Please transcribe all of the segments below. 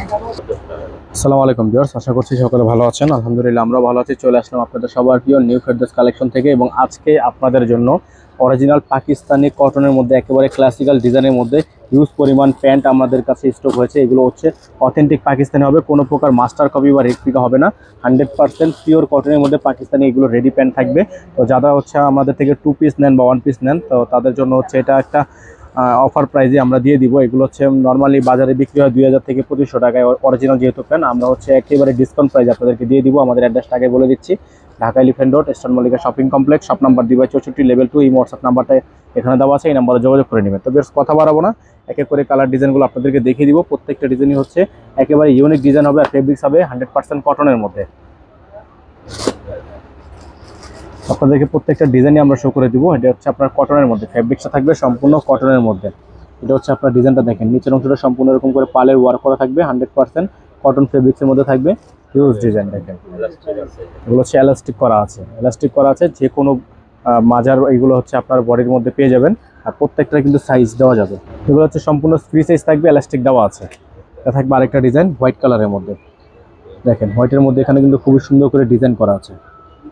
আসসালামু আলাইকুম ভিউয়ার্স, আশা করছি সকলে ভালো আছেন। আলহামদুলিল্লাহ আমরাও ভালো আছি। চলে আসলাম আপনাদের সবার প্রিয় নিউ ফেরদৌস কালেকশন থেকে এবং আজকে আপনাদের জন্য অরিজিনাল পাকিস্তানি কটনের মধ্যে একেবারে ক্লাসিক্যাল ডিজাইনের মধ্যে হিউজ পরিমাণ প্যান্ট আমাদের কাছে স্টক হয়েছে। এগুলো হচ্ছে অথেন্টিক পাকিস্তানি হবে, কোনো প্রকার মাস্টার কপি বা রেপ্লিকা হবে না। 100% পিওর কটনের মধ্যে পাকিস্তানি এগুলো রেডি প্যান্ট থাকবে। তো যারা হচ্ছে আমাদের থেকে 2 পিস নেন বা 1 পিস নেন, তো তাদের জন্য হচ্ছে এটা একটা অফার প্রাইজে আমরা দিয়ে দিব। এগুলো হচ্ছে নর্মালি বাজারে বিক্রি হয় 2000 থেকে 2500 টাকায় অরিজিনাল যেহেতু প্যান্ট, আমরা হচ্ছে একেবারে ডিসকাউন্ট প্রাইজ আপনাদেরকে দিয়ে দিব। আমাদের অ্যাড্রেসটা আগে বলে দিচ্ছি, Dhaka elephant road, eastern Mallika shopping complex, shop number 2/64, level 2। এই হোয়াটসঅ্যাপ নাম্বারটা এখানে দেওয়া আছে, এই নাম্বারে যোগাযোগ করে নেবেন। তো বেশ কথা বাড়াবো না, এক এক করে কালার ডিজাইনগুলো আপনাদেরকে দেখিয়ে দিব। প্রত্যেকটা ডিজাইনই হচ্ছে একেবারে ইউনিক ডিজাইন হবে আর ফেব্রিক্স হবে 100% কটনের মধ্যে। আপনাদেরকে প্রত্যেকটা ডিজাইনই আমরা শো করে দিব। এটা হচ্ছে আপনার কটনের মধ্যে, ফেব্রিক্সটা থাকবে সম্পূর্ণ কটনের মধ্যে। এটা হচ্ছে আপনার ডিজাইনটা দেখেন, নিচের অংশটা সম্পূর্ণ এরকম করে পালের ওয়ার্ক করা থাকবে, 100% কটন ফেব্রিক্সের মধ্যে থাকবে। হিউজ ডিজাইন দেখেন, এগুলো হচ্ছে এলাস্টিক করা আছে, যে কোনো মাজার এগুলো হচ্ছে আপনার বডির মধ্যে পেয়ে যাবেন। আর প্রত্যেকটা কিন্তু সাইজ দেওয়া যাবে। এগুলো হচ্ছে সম্পূর্ণ ফ্রি সাইজ থাকবে, এলাস্টিক দেওয়া আছে। এটা থাকবে আরেকটা ডিজাইন হোয়াইট কালারের মধ্যে। দেখেন হোয়াইটের মধ্যে এখানে কিন্তু খুবই সুন্দর করে ডিজাইন করা আছে,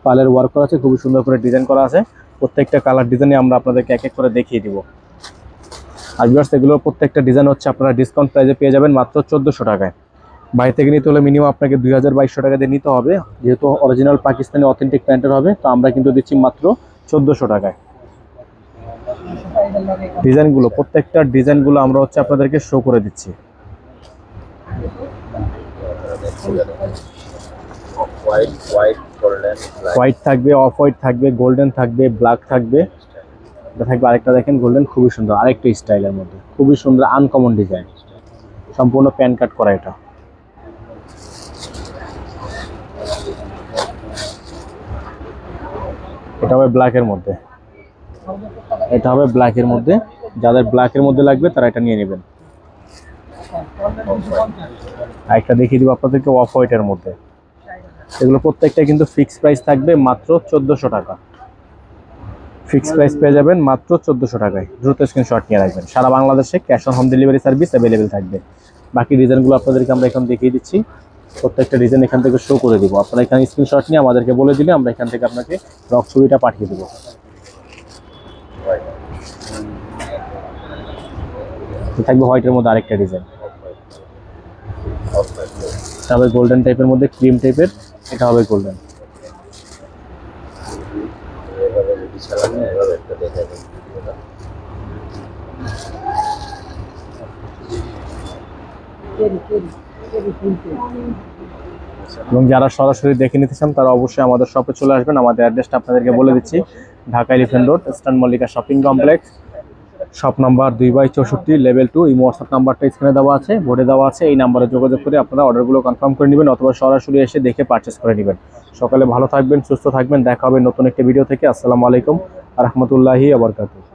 পালের ওয়ার্ক করা আছে, খুবই সুন্দর করে ডিজাইন করা আছে। প্রত্যেকটা কালার ডিজাইনে আমরা আপনাদেরকে এক এক করে দেখিয়ে দিব। আর ভিউয়ার্স, এগুলোর প্রত্যেকটা ডিজাইন হচ্ছে আপনারা ডিসকাউন্ট প্রাইসে পেয়ে যাবেন মাত্র 1400 টাকায়। বাইরে থেকে নিতে হলে মিনিমাম আপনাকে 2200 টাকা দিয়ে নিতে হবে, যেহেতু অরিজিনাল পাকিস্তানি অথেন্টিক প্যান্টের হবে। তো আমরা কিন্তু দিচ্ছি মাত্র 1400 টাকায়। ডিজাইনগুলো, প্রত্যেকটা ডিজাইনগুলো আমরা হচ্ছে আপনাদেরকে শো করে দিচ্ছি। হোয়াইট থাকবে, অফ হোয়াইট থাকবে, গোল্ডেন থাকবে, ব্ল্যাক থাকবে। এটা থাকবে আরেকটা, দেখেন গোল্ডেন, খুবই সুন্দর আরেকটা স্টাইলের মধ্যে, খুবই সুন্দর আনকমন ডিজাইন, সম্পূর্ণ প্যান কাট করা। এটা হবে ব্ল্যাকের মধ্যে, যাদের ব্ল্যাকের মধ্যে লাগবে তারা এটা নিয়ে নেবেন। আরেকটা দেখিয়ে দিব আপনাদেরকে অফ হোয়াইটের মধ্যে। এগুলো প্রত্যেকটা কিন্তু ফিক্স প্রাইস থাকবে মাত্র 1400 টাকা। ফিক্স প্রাইস পেয়ে যাবেন মাত্র 1400 টাকায়। দ্রুত স্ক্রিনশট নিয়ে রাখবেন। সারা বাংলাদেশে cash on home delivery service available থাকবে। বাকি ডিজাইনগুলো আপনাদেরকে আমরা এখন দেখিয়ে দিচ্ছি। প্রত্যেকটা ডিজাইন এখান থেকে শো করে দিব। আপনারা এখানে স্ক্রিনশট নিয়ে আমাদেরকে বলে দিলে আমরা এখান থেকে আপনাকে রক ছবিটা পাঠিয়ে দেবো। থাকবে হোয়াইটের মধ্যে আরেকটা ডিজাইন, এটা হবে গোল্ডেন টাইপের মধ্যে, ক্রিম টাইপের। এটা হবে গোল্ডেন। এবং যারা সরাসরি দেখে নিতে চান তারা অবশ্যই আমাদের শপে চলে আসবেন। আমাদের অ্যাড্রেসটা আপনাদেরকে বলে দিচ্ছি, Dhaka elephant road, eastern Mallika shopping complex, shop number 2/64, level 2। এই হোয়াটসঅ্যাপ নাম্বারটা স্ক্রিনে দেওয়া আছে, বোর্ডে দেওয়া আছে। এই নাম্বারে যোগাযোগ করে আপনারা অর্ডারগুলো কনফার্ম করে নেবেন অথবা সরাসরি এসে দেখে পারচেস করে নেবেন। সকালে ভালো থাকবেন, সুস্থ থাকবেন। দেখা হবে নতুন একটি ভিডিও থেকে। আসসালামু আলাইকুম ওয়া রাহমাতুল্লাহি ওয়া বারাকাতুহু।